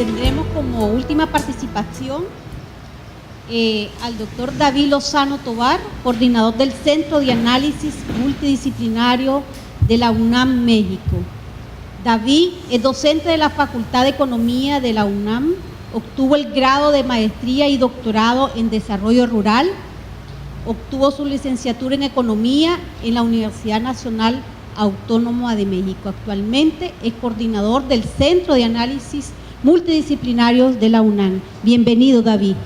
tendremos como última participación al doctor David Lozano Tovar, coordinador del Centro de Análisis Multidisciplinario de la UNAM México. David es docente de la Facultad de Economía de la UNAM, obtuvo el grado de maestría y doctorado en Desarrollo Rural, obtuvo su licenciatura en Economía en la Universidad Nacional Autónoma de México. Actualmente es coordinador del Centro de Análisis Multidisciplinarios de la UNAM. Bienvenido, David.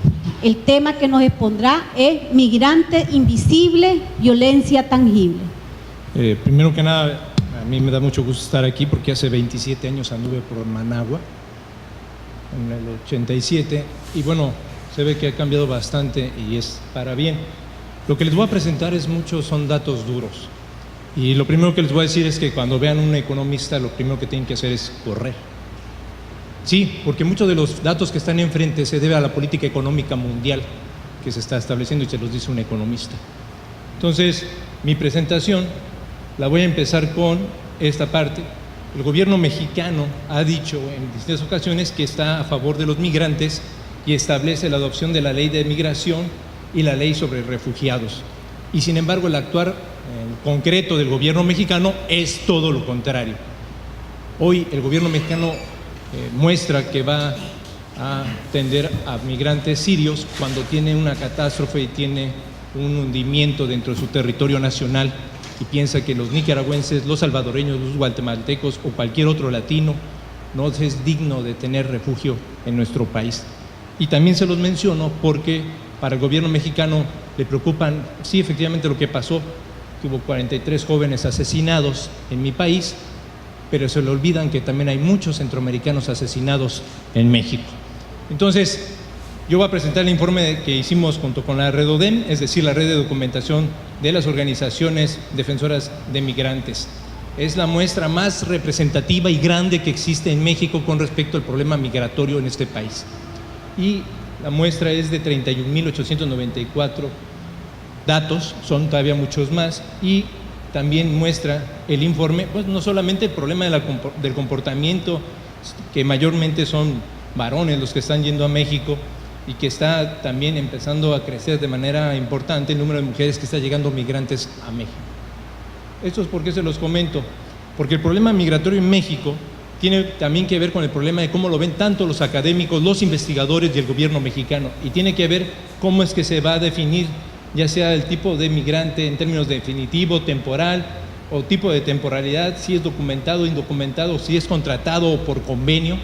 El tema que nos expondrá es Migrante Invisible, Violencia Tangible. Primero que nada, a mí me da mucho gusto estar aquí porque hace 27 años anduve por Managua, en el 87, y bueno, se ve que ha cambiado bastante y es para bien. Lo que les voy a presentar son datos duros. Y lo primero que les voy a decir es que cuando vean a un economista, lo primero que tienen que hacer es correr. Sí, porque muchos de los datos que están enfrente se debe a la política económica mundial que se está estableciendo y se los dice un economista. Entonces, mi presentación la voy a empezar con esta parte. El gobierno mexicano ha dicho en distintas ocasiones que está a favor de los migrantes y establece la adopción de la ley de migración y la ley sobre refugiados. Y sin embargo, el actuar concreto del gobierno mexicano es todo lo contrario. Hoy el gobierno mexicano muestra que va a atender a migrantes sirios cuando tiene una catástrofe y tiene un hundimiento dentro de su territorio nacional y piensa que los nicaragüenses, los salvadoreños, los guatemaltecos o cualquier otro latino no es digno de tener refugio en nuestro país. Y también se los menciono porque para el gobierno mexicano le preocupan, sí, efectivamente lo que pasó, que hubo 43 jóvenes asesinados en mi país, pero se le olvidan que también hay muchos centroamericanos asesinados en México. Entonces, yo voy a presentar el informe que hicimos junto con la REDODEM, es decir, la red de documentación de las organizaciones defensoras de migrantes. Es la muestra más representativa y grande que existe en México con respecto al problema migratorio en este país. Y la muestra es de 31.894 datos, son todavía muchos más, y también muestra el informe, pues no solamente el problema del comportamiento, que mayormente son varones los que están yendo a México y que está también empezando a crecer de manera importante el número de mujeres que está llegando migrantes a México. Esto es porque se los comento, porque el problema migratorio en México tiene también que ver con el problema de cómo lo ven tanto los académicos, los investigadores y el gobierno mexicano, y tiene que ver cómo es que se va a definir ya sea el tipo de migrante en términos definitivo, temporal o tipo de temporalidad, si es documentado, indocumentado, si es contratado o por convenio,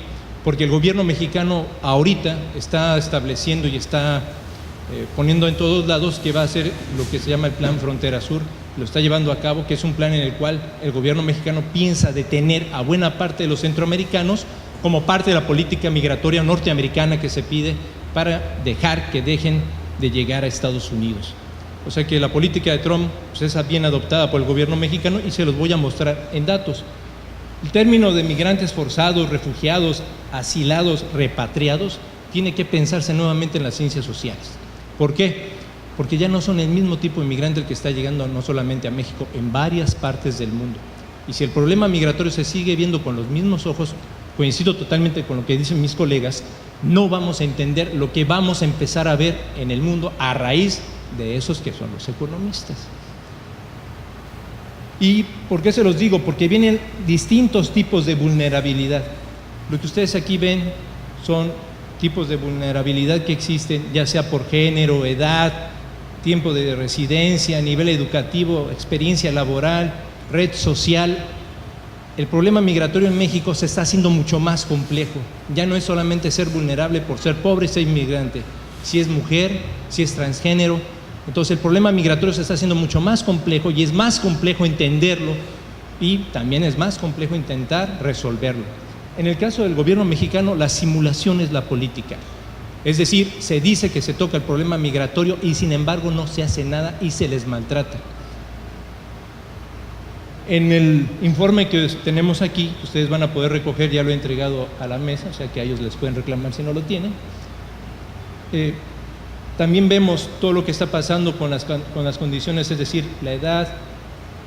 porque el gobierno mexicano ahorita está estableciendo y está poniendo en todos lados que va a ser lo que se llama el Plan Frontera Sur, lo está llevando a cabo, que es un plan en el cual el gobierno mexicano piensa detener a buena parte de los centroamericanos como parte de la política migratoria norteamericana que se pide para dejar que dejen de llegar a Estados Unidos. O sea que la política de Trump pues, es bien adoptada por el gobierno mexicano y se los voy a mostrar en datos. El término de migrantes forzados, refugiados, asilados, repatriados, tiene que pensarse nuevamente en las ciencias sociales. ¿Por qué? Porque ya no son el mismo tipo de migrante el que está llegando no solamente a México, en varias partes del mundo. Y si el problema migratorio se sigue viendo con los mismos ojos, coincido totalmente con lo que dicen mis colegas, no vamos a entender lo que vamos a empezar a ver en el mundo a raíz de esos que son los economistas. ¿Y por qué se los digo? Porque vienen distintos tipos de vulnerabilidad. Lo que ustedes aquí ven son tipos de vulnerabilidad que existen, ya sea por género, edad, tiempo de residencia, nivel educativo, experiencia laboral, red social. El problema migratorio en México se está haciendo mucho más complejo. Ya no es solamente ser vulnerable por ser pobre y ser inmigrante. Si es mujer, si es transgénero. Entonces el problema migratorio se está haciendo mucho más complejo y es más complejo entenderlo y también es más complejo intentar resolverlo. En el caso del gobierno mexicano, la simulación es la política. Es decir, se dice que se toca el problema migratorio y sin embargo no se hace nada y se les maltrata. En el informe que tenemos aquí, ustedes van a poder recoger, ya lo he entregado a la mesa, o sea que a ellos les pueden reclamar si no lo tienen. También vemos todo lo que está pasando con las condiciones, es decir, la edad,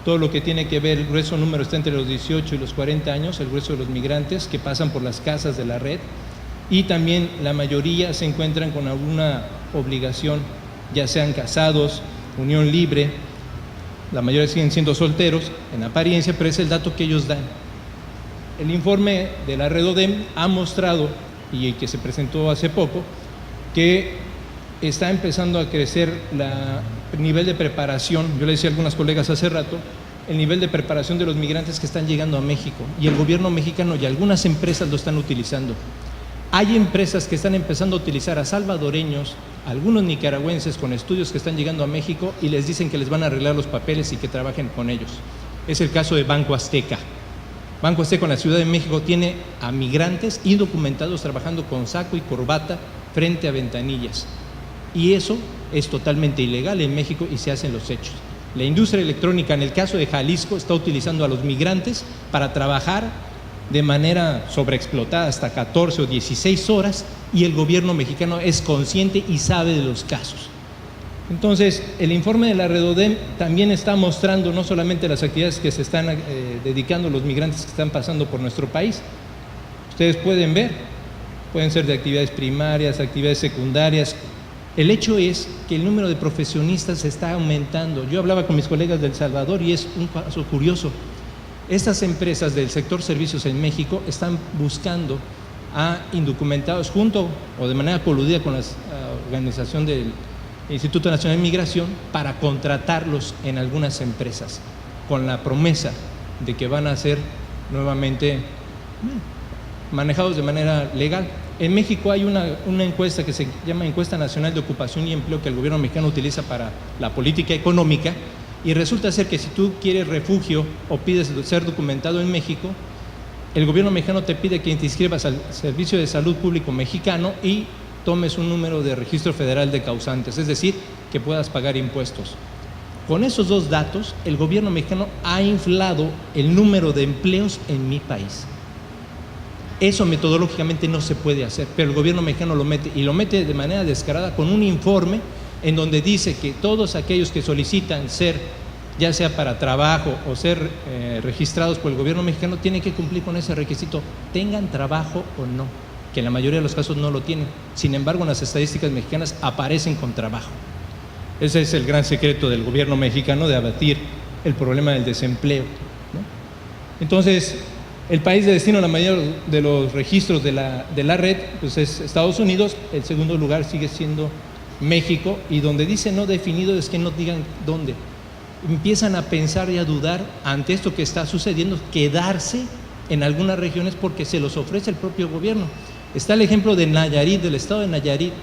todo lo que tiene que ver, el grueso número está entre los 18 y los 40 años, el grueso de los migrantes que pasan por las casas de la red. y también la mayoría se encuentran con alguna obligación, ya sean casados, unión libre, la mayoría siguen siendo solteros en apariencia, pero es el dato que ellos dan. El informe de la Redodem ha mostrado, y que se presentó hace poco, que está empezando a crecer el nivel de preparación. Yo le decía a algunas colegas hace rato, el nivel de preparación de los migrantes que están llegando a México, y el gobierno mexicano y algunas empresas lo están utilizando. Hay empresas que están empezando a utilizar a salvadoreños, algunos nicaragüenses con estudios que están llegando a México y les dicen que les van a arreglar los papeles y que trabajen con ellos. Es el caso de Banco Azteca. Banco Azteca en la Ciudad de México tiene a migrantes indocumentados trabajando con saco y corbata frente a ventanillas. Y eso es totalmente ilegal en México y se hacen los hechos. La industria electrónica, en el caso de Jalisco, está utilizando a los migrantes para trabajar de manera sobreexplotada hasta 14 o 16 horas, y el gobierno mexicano es consciente y sabe de los casos. Entonces, el informe de la Redodem también está mostrando no solamente las actividades que se están dedicando los migrantes que están pasando por nuestro país. Ustedes pueden ver, pueden ser de actividades primarias, actividades secundarias. El hecho es que el número de profesionistas está aumentando. Yo hablaba con mis colegas de El Salvador y es un caso curioso. Estas empresas del sector servicios en México están buscando a indocumentados junto o de manera coludida con la organización del Instituto Nacional de Migración para contratarlos en algunas empresas con la promesa de que van a ser nuevamente manejados de manera legal. En México hay una encuesta que se llama Encuesta Nacional de Ocupación y Empleo que el gobierno mexicano utiliza para la política económica, y resulta ser que si tú quieres refugio o pides ser documentado en México, el gobierno mexicano te pide que te inscribas al Servicio de Salud Público Mexicano y tomes un número de registro federal de causantes, es decir, que puedas pagar impuestos. Con esos dos datos, el gobierno mexicano ha inflado el número de empleos en mi país. Eso metodológicamente no se puede hacer, pero el gobierno mexicano lo mete, y lo mete de manera descarada con un informe en donde dice que todos aquellos que solicitan ser, ya sea para trabajo o ser registrados por el gobierno mexicano, tienen que cumplir con ese requisito, tengan trabajo o no, que en la mayoría de los casos no lo tienen. Sin embargo, en las estadísticas mexicanas aparecen con trabajo. Ese es el gran secreto del gobierno mexicano de abatir el problema del desempleo, ¿no? Entonces, el país de destino, la mayoría de los registros de la red, pues es Estados Unidos. El segundo lugar sigue siendo México, y donde dice no definido es que no digan dónde. Empiezan a pensar y a dudar ante esto que está sucediendo, quedarse en algunas regiones porque se los ofrece el propio gobierno. Está el ejemplo de Nayarit, del estado de Nayarit,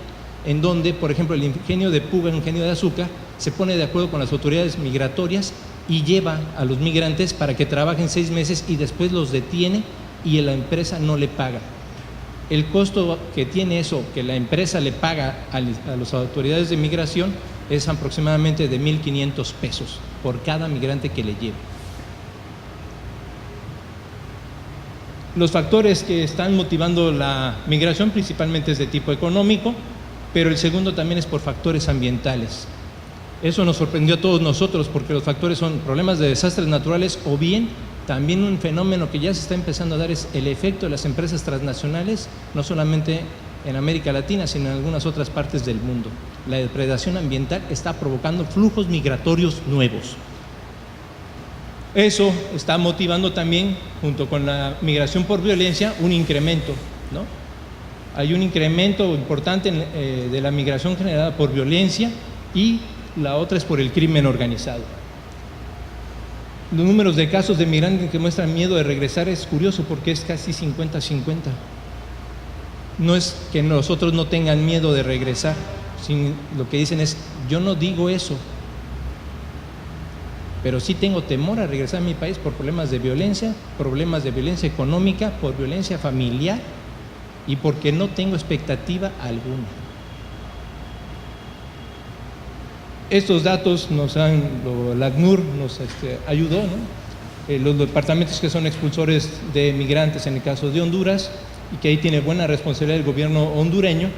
en donde, por ejemplo, el ingenio de Puga, el ingenio de azúcar, se pone de acuerdo con las autoridades migratorias y lleva a los migrantes para que trabajen 6 meses y después los detiene y la empresa no le paga. El costo que tiene eso, que la empresa le paga a las autoridades de migración, es aproximadamente de 1,500 pesos por cada migrante que le lleve. Los factores que están motivando la migración principalmente es de tipo económico, pero el segundo también es por factores ambientales. Eso nos sorprendió a todos nosotros porque los factores son problemas de desastres naturales, o bien también un fenómeno que ya se está empezando a dar es el efecto de las empresas transnacionales, no solamente en América Latina, sino en algunas otras partes del mundo. La depredación ambiental está provocando flujos migratorios nuevos. Eso está motivando también, junto con la migración por violencia, un incremento, ¿no? Hay un incremento importante de la migración generada por violencia, y la otra es por el crimen organizado. Los números de casos de migrantes que muestran miedo de regresar es curioso porque es casi 50-50. No es que nosotros no tengan miedo de regresar, sino lo que dicen es, yo no digo eso, pero sí tengo temor a regresar a mi país por problemas de violencia económica, por violencia familiar y porque no tengo expectativa alguna. Estos datos la ACNUR nos ayudó, ¿no? Los departamentos que son expulsores de migrantes en el caso de Honduras, y que ahí tiene buena responsabilidad el gobierno hondureño,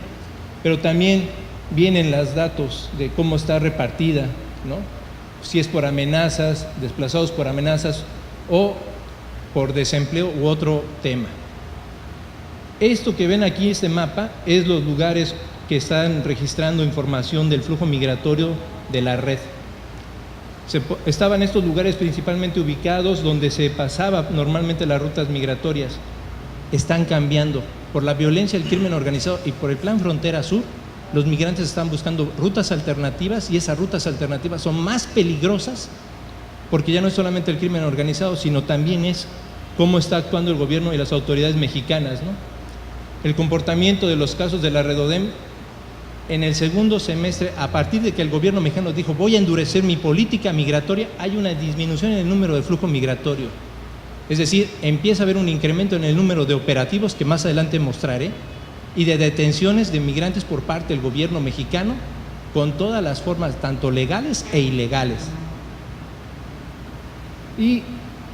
pero también vienen los datos de cómo está repartida, ¿no? Si es por amenazas, desplazados por amenazas o por desempleo u otro tema. Esto que ven aquí, este mapa, es los lugares que están registrando información del flujo migratorio de la red. Estaban estos lugares principalmente ubicados donde se pasaba normalmente las rutas migratorias. Están cambiando. Por la violencia, el crimen organizado y por el Plan Frontera Sur, los migrantes están buscando rutas alternativas y esas rutas alternativas son más peligrosas porque ya no es solamente el crimen organizado, sino también es cómo está actuando el gobierno y las autoridades mexicanas, ¿no? El comportamiento de los casos de la Redodem en el segundo semestre, a partir de que el gobierno mexicano dijo voy a endurecer mi política migratoria, hay una disminución en el número de flujo migratorio. Es decir, empieza a haber un incremento en el número de operativos que más adelante mostraré y de detenciones de migrantes por parte del gobierno mexicano con todas las formas, tanto legales e ilegales. Y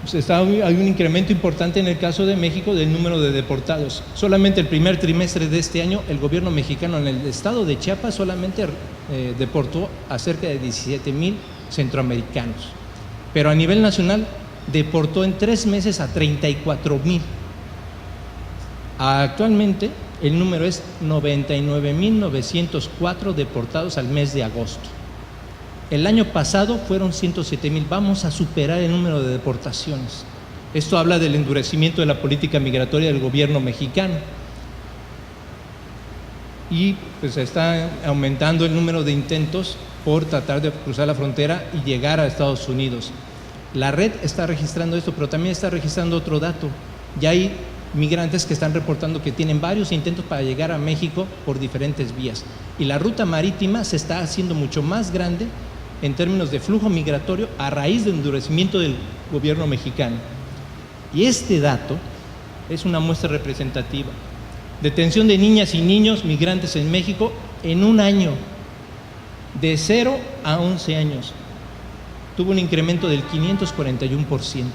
pues, hay un incremento importante en el caso de México del número de deportados. Solamente el primer trimestre de este año, el gobierno mexicano en el estado de Chiapas solamente deportó a cerca de 17,000 centroamericanos. Pero a nivel nacional deportó en 3 meses a 34,000. Actualmente el número es 99,904 deportados al mes de agosto. El año pasado fueron 107,000. Vamos a superar el número de deportaciones. Esto habla del endurecimiento de la política migratoria del gobierno mexicano. Y pues está aumentando el número de intentos por tratar de cruzar la frontera y llegar a Estados Unidos. La red está registrando esto, pero también está registrando otro dato. Ya hay migrantes que están reportando que tienen varios intentos para llegar a México por diferentes vías. Y la ruta marítima se está haciendo mucho más grande en términos de flujo migratorio a raíz del endurecimiento del gobierno mexicano. Y este dato es una muestra representativa. Detención de niñas y niños migrantes en México en un año, de 0 a 11 años. Tuvo un incremento del 541%.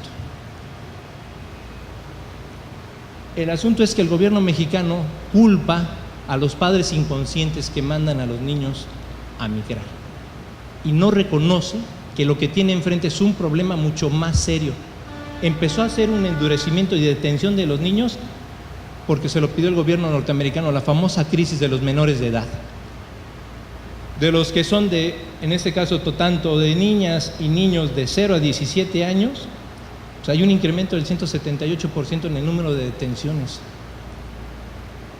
El asunto es que el gobierno mexicano culpa a los padres inconscientes que mandan a los niños a migrar y no reconoce que lo que tiene enfrente es un problema mucho más serio. Empezó a hacer un endurecimiento y detención de los niños porque se lo pidió el gobierno norteamericano, la famosa crisis de los menores de edad. De los que son en este caso, tanto de niñas y niños de 0 a 17 años, pues hay un incremento del 178% en el número de detenciones.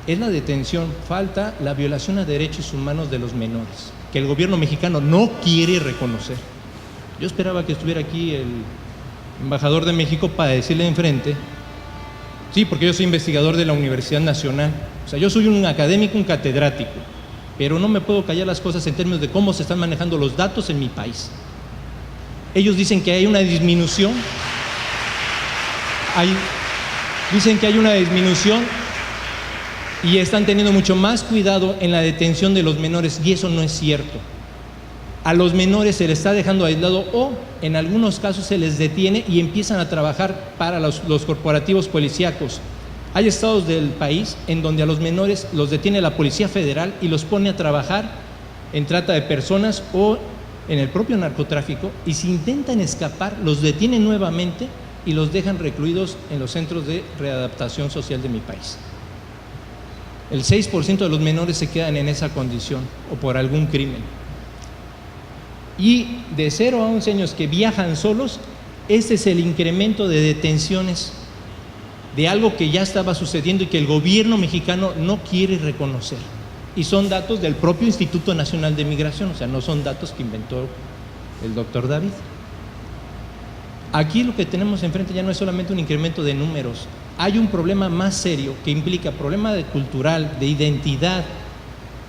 Es la detención, falta la violación a derechos humanos de los menores, que el gobierno mexicano no quiere reconocer. Yo esperaba que estuviera aquí el embajador de México para decirle enfrente, sí, porque yo soy investigador de la Universidad Nacional, o sea, yo soy un académico, un catedrático, pero no me puedo callar las cosas en términos de cómo se están manejando los datos en mi país. Ellos dicen que hay una disminución, y están teniendo mucho más cuidado en la detención de los menores, y eso no es cierto. A los menores se les está dejando aislado o en algunos casos se les detiene y empiezan a trabajar para los corporativos policíacos. Hay estados del país en donde a los menores los detiene la Policía Federal y los pone a trabajar en trata de personas o en el propio narcotráfico, y si intentan escapar los detienen nuevamente y los dejan recluidos en los centros de readaptación social de mi país. El 6% de los menores se quedan en esa condición o por algún crimen. Y de 0 a 11 años que viajan solos, este es el incremento de detenciones de algo que ya estaba sucediendo y que el gobierno mexicano no quiere reconocer. Y son datos del propio Instituto Nacional de Migración, o sea, no son datos que inventó el doctor David. Aquí lo que tenemos enfrente ya no es solamente un incremento de números, hay un problema más serio que implica problema cultural, de identidad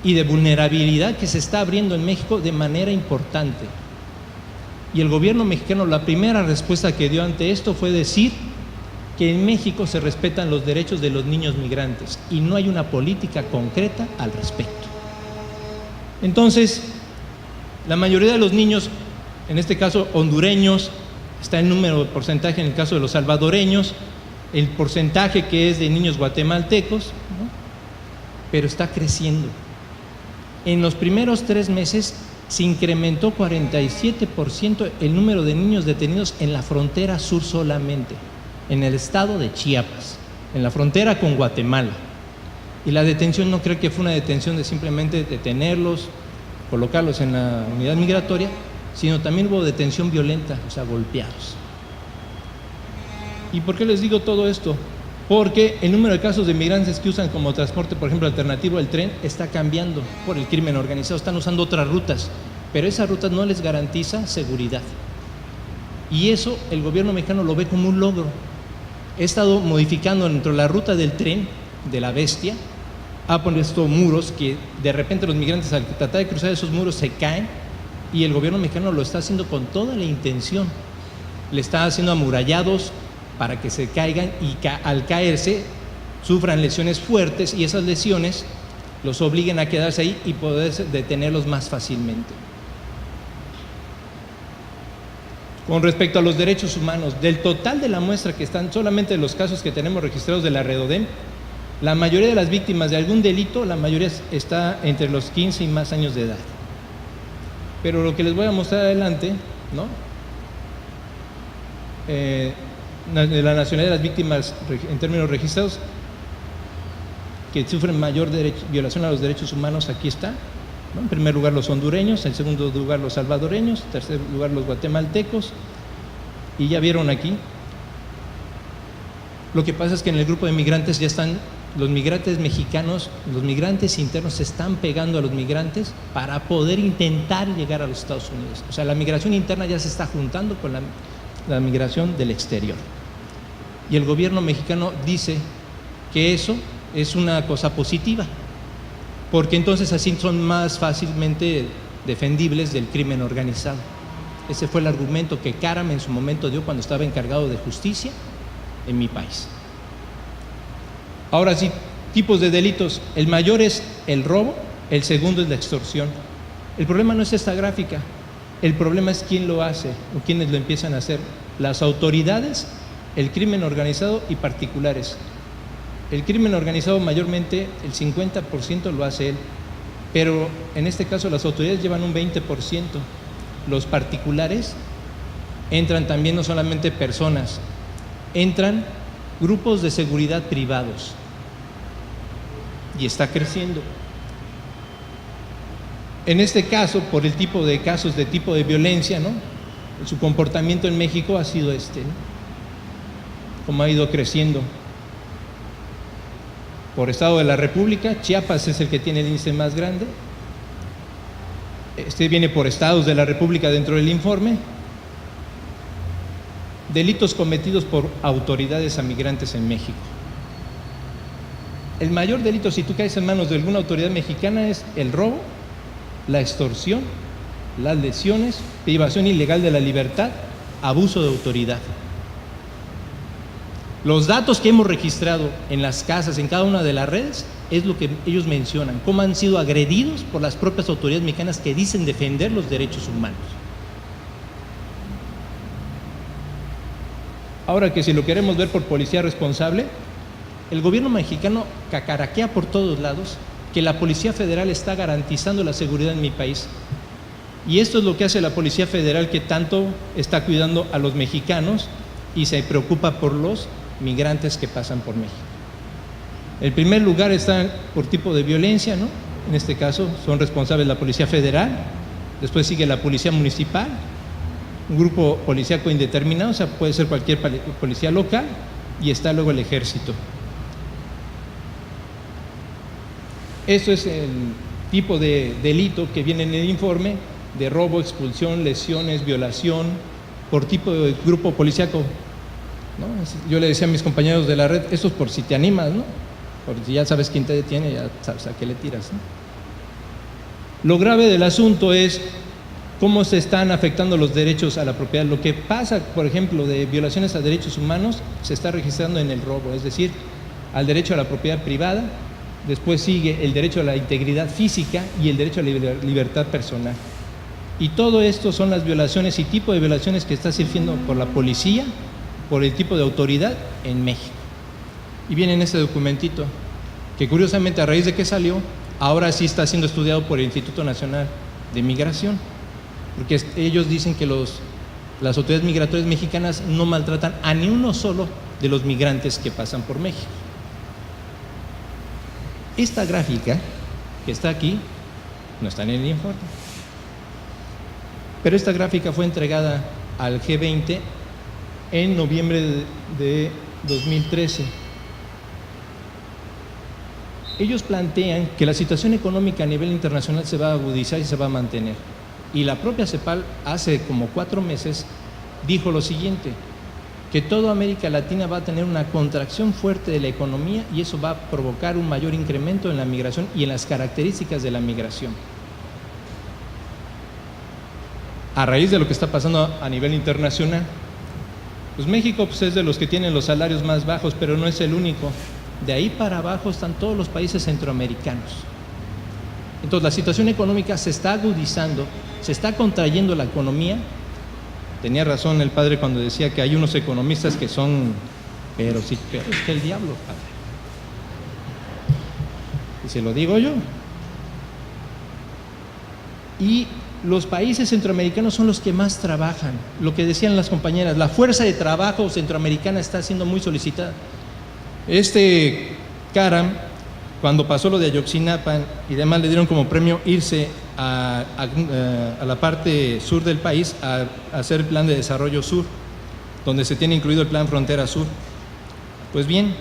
y de vulnerabilidad que se está abriendo en México de manera importante. Y el gobierno mexicano, la primera respuesta que dio ante esto fue decir que en México se respetan los derechos de los niños migrantes y no hay una política concreta al respecto. Entonces, la mayoría de los niños, en este caso hondureños, está el número de porcentaje en el caso de los salvadoreños, el porcentaje que es de niños guatemaltecos, ¿no? Pero está creciendo. En los primeros 3 meses se incrementó 47% el número de niños detenidos en la frontera sur solamente, en el estado de Chiapas, en la frontera con Guatemala. Y la detención no creo que fue una detención de simplemente detenerlos, colocarlos en la unidad migratoria, sino también hubo detención violenta, o sea, golpeados. ¿Y por qué les digo todo esto? Porque el número de casos de migrantes que usan como transporte, por ejemplo, alternativo al tren, está cambiando por el crimen organizado. Están usando otras rutas, pero esas rutas no les garantiza seguridad. Y eso el gobierno mexicano lo ve como un logro. He estado modificando dentro de la ruta del tren, de la bestia, ha puesto muros que de repente los migrantes al tratar de cruzar esos muros se caen, y el gobierno mexicano lo está haciendo con toda la intención. Le está haciendo amurallados para que se caigan y al caerse sufran lesiones fuertes, y esas lesiones los obliguen a quedarse ahí y poder detenerlos más fácilmente. Con respecto a los derechos humanos, del total de la muestra que están, solamente los casos que tenemos registrados de la Redodem, la mayoría de las víctimas de algún delito, la mayoría está entre los 15 y más años de edad. Pero lo que les voy a mostrar adelante, ¿no? De la nacionalidad de las víctimas en términos registrados que sufren mayor violación a los derechos humanos, aquí está, ¿no? En primer lugar los hondureños, en segundo lugar los salvadoreños, en tercer lugar los guatemaltecos, y ya vieron aquí. Lo que pasa es que en el grupo de migrantes ya están los migrantes mexicanos, los migrantes internos se están pegando a los migrantes para poder intentar llegar a los Estados Unidos. O sea, la migración interna ya se está juntando con la migración del exterior. Y el gobierno mexicano dice que eso es una cosa positiva, porque entonces así son más fácilmente defendibles del crimen organizado. Ese fue el argumento que Caram en su momento dio cuando estaba encargado de justicia en mi país. Ahora sí, tipos de delitos. El mayor es el robo, el segundo es la extorsión. El problema no es esta gráfica, el problema es quién lo hace o quiénes lo empiezan a hacer. Las autoridades, el crimen organizado y particulares. El crimen organizado mayormente, el 50% lo hace él, pero en este caso las autoridades llevan un 20%. Los particulares entran también no solamente personas, entran grupos de seguridad privados y está creciendo. En este caso, por el tipo de casos de tipo de violencia, ¿no? Su comportamiento en México ha sido ¿no? Como ha ido creciendo. Por estado de la República, Chiapas es el que tiene el índice más grande. Este viene por estados de la República dentro del informe. Delitos cometidos por autoridades a migrantes en México. El mayor delito, si tú caes en manos de alguna autoridad mexicana, es el robo, la extorsión, las lesiones, privación ilegal de la libertad, abuso de autoridad. Los datos que hemos registrado en las casas, en cada una de las redes, es lo que ellos mencionan, cómo han sido agredidos por las propias autoridades mexicanas que dicen defender los derechos humanos. Ahora que si lo queremos ver por policía responsable, el gobierno mexicano cacaraquea por todos lados que la Policía Federal está garantizando la seguridad en mi país. Y esto es lo que hace la Policía Federal, que tanto está cuidando a los mexicanos y se preocupa por los migrantes que pasan por México. En primer lugar está por tipo de violencia, ¿no? En este caso son responsables la Policía Federal, después sigue la Policía Municipal, un grupo policíaco indeterminado, o sea, puede ser cualquier policía local, y está luego el Ejército. Eso es el tipo de delito que viene en el informe, de robo, expulsión, lesiones, violación, por tipo de grupo policíaco, ¿no? Yo le decía a mis compañeros de la red, esto es por si te animas, ¿no? Porque si ya sabes quién te detiene, ya sabes a qué le tiras, ¿no? Lo grave del asunto es cómo se están afectando los derechos a la propiedad. Lo que pasa, por ejemplo, de violaciones a derechos humanos, se está registrando en el robo, es decir, al derecho a la propiedad privada, después sigue el derecho a la integridad física y el derecho a la libertad personal. Y todo esto son las violaciones y tipo de violaciones que está sirviendo por la policía, por el tipo de autoridad en México. Y viene en este documentito, que curiosamente a raíz de que salió, ahora sí está siendo estudiado por el Instituto Nacional de Migración, porque ellos dicen que las autoridades migratorias mexicanas no maltratan a ni uno solo de los migrantes que pasan por México. Esta gráfica que está aquí no está en el informe, pero esta gráfica fue entregada al G20 en noviembre de 2013. Ellos plantean que la situación económica a nivel internacional se va a agudizar y se va a mantener. Y la propia CEPAL hace como 4 meses dijo lo siguiente, que toda América Latina va a tener una contracción fuerte de la economía y eso va a provocar un mayor incremento en la migración y en las características de la migración. A raíz de lo que está pasando a nivel internacional, pues México pues es de los que tienen los salarios más bajos, pero no es el único. De ahí para abajo están todos los países centroamericanos. Entonces la situación económica se está agudizando, se está contrayendo la economía. Tenía razón el padre cuando decía que hay unos economistas que son, pero sí, peor es que el diablo, padre. Y se lo digo yo. Y los países centroamericanos son los que más trabajan. Lo que decían las compañeras, la fuerza de trabajo centroamericana está siendo muy solicitada. Caram, cuando pasó lo de Ayotzinapa y demás, le dieron como premio irse a la parte sur del país a hacer el plan de desarrollo sur, donde se tiene incluido el plan Frontera Sur. Pues bien,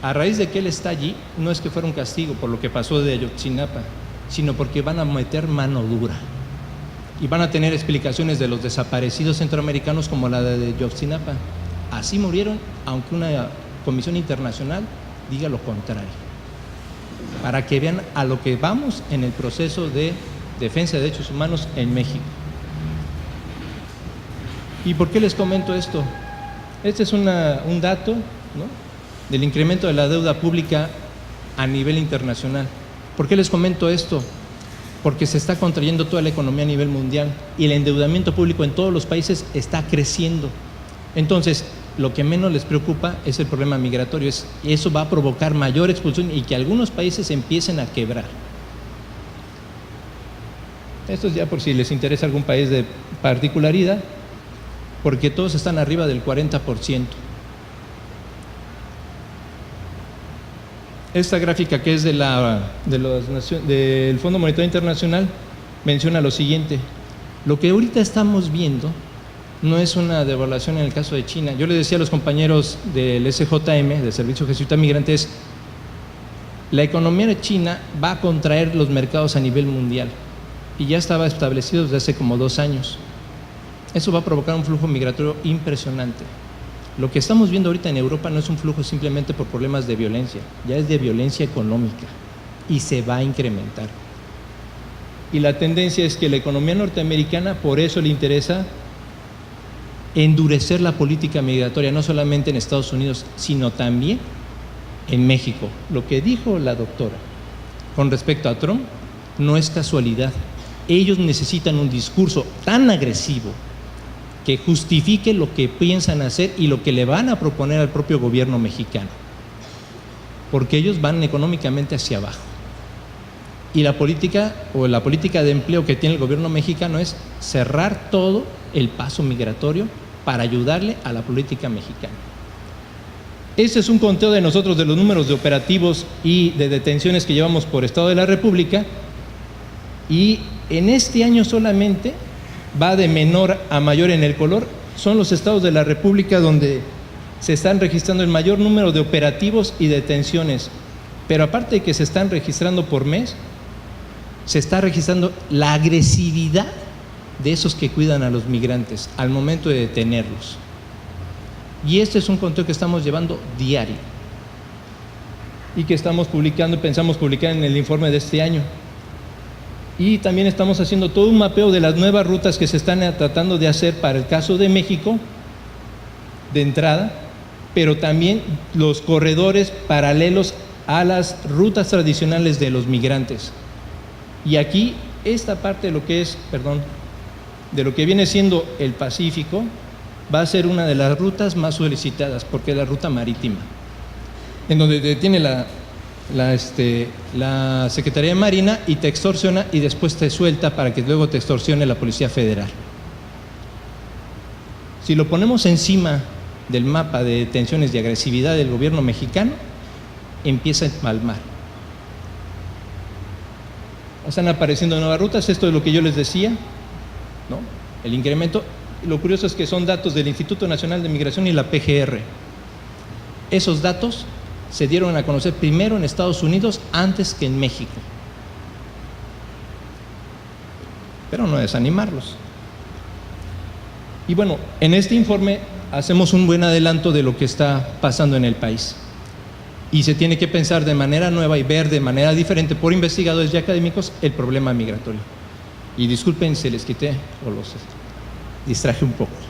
a raíz de que él está allí, no es que fuera un castigo por lo que pasó de Ayotzinapa, sino porque van a meter mano dura y van a tener explicaciones de los desaparecidos centroamericanos como la de Ayotzinapa. Así murieron, aunque una comisión internacional diga lo contrario, para que vean a lo que vamos en el proceso de defensa de derechos humanos en México. ¿Y por qué les comento esto? Este es un dato, ¿no?, del incremento de la deuda pública a nivel internacional. ¿Por qué les comento esto? Porque se está contrayendo toda la economía a nivel mundial y el endeudamiento público en todos los países está creciendo. Entonces, lo que menos les preocupa es el problema migratorio, eso va a provocar mayor expulsión y que algunos países empiecen a quebrar. Esto es ya por si les interesa algún país de particularidad, porque todos están arriba del 40%. Esta gráfica, que es del Fondo Monetario Internacional, menciona lo siguiente: lo que ahorita estamos viendo no es una devaluación en el caso de China. Yo les decía a los compañeros del SJM, del Servicio Jesuita Migrantes, la economía de China va a contraer los mercados a nivel mundial y ya estaba establecido desde hace como 2 años. Eso va a provocar un flujo migratorio impresionante. Lo que estamos viendo ahorita en Europa no es un flujo simplemente por problemas de violencia, ya es de violencia económica y se va a incrementar. Y la tendencia es que la economía norteamericana, por eso le interesa endurecer la política migratoria, no solamente en Estados Unidos, sino también en México. Lo que dijo la doctora con respecto a Trump no es casualidad. Ellos necesitan un discurso tan agresivo que justifique lo que piensan hacer y lo que le van a proponer al propio gobierno mexicano, porque ellos van económicamente hacia abajo. Y la política de empleo que tiene el gobierno mexicano es cerrar todo el paso migratorio para ayudarle a la política mexicana. Este es un conteo de nosotros de los números de operativos y de detenciones que llevamos por Estado de la República, y en este año solamente va de menor a mayor en el color. Son los estados de la República donde se están registrando el mayor número de operativos y detenciones. Pero aparte de que se están registrando por mes, se está registrando la agresividad de esos que cuidan a los migrantes al momento de detenerlos. Y este es un conteo que estamos llevando diario y que estamos publicando, pensamos publicar en el informe de este año. Y también estamos haciendo todo un mapeo de las nuevas rutas que se están tratando de hacer para el caso de México de entrada, pero también los corredores paralelos a las rutas tradicionales de los migrantes. Y aquí esta parte de lo que es, de lo que viene siendo el Pacífico, va a ser una de las rutas más solicitadas, porque es la ruta marítima, en donde detiene la Secretaría de Marina y te extorsiona y después te suelta para que luego te extorsione la Policía Federal. Si lo ponemos encima del mapa de detenciones y agresividad del gobierno mexicano, empieza a empalmar. están apareciendo nuevas rutas. Esto es lo que yo les decía, ¿no? El incremento. Lo curioso es que son datos del Instituto Nacional de Migración y la PGR. Esos datos se dieron a conocer primero en Estados Unidos antes que en México. Pero no desanimarlos. Y bueno, en este informe hacemos un buen adelanto de lo que está pasando en el país. Y se tiene que pensar de manera nueva y ver de manera diferente por investigadores y académicos el problema migratorio. Y disculpen si les quité o los distraje un poco.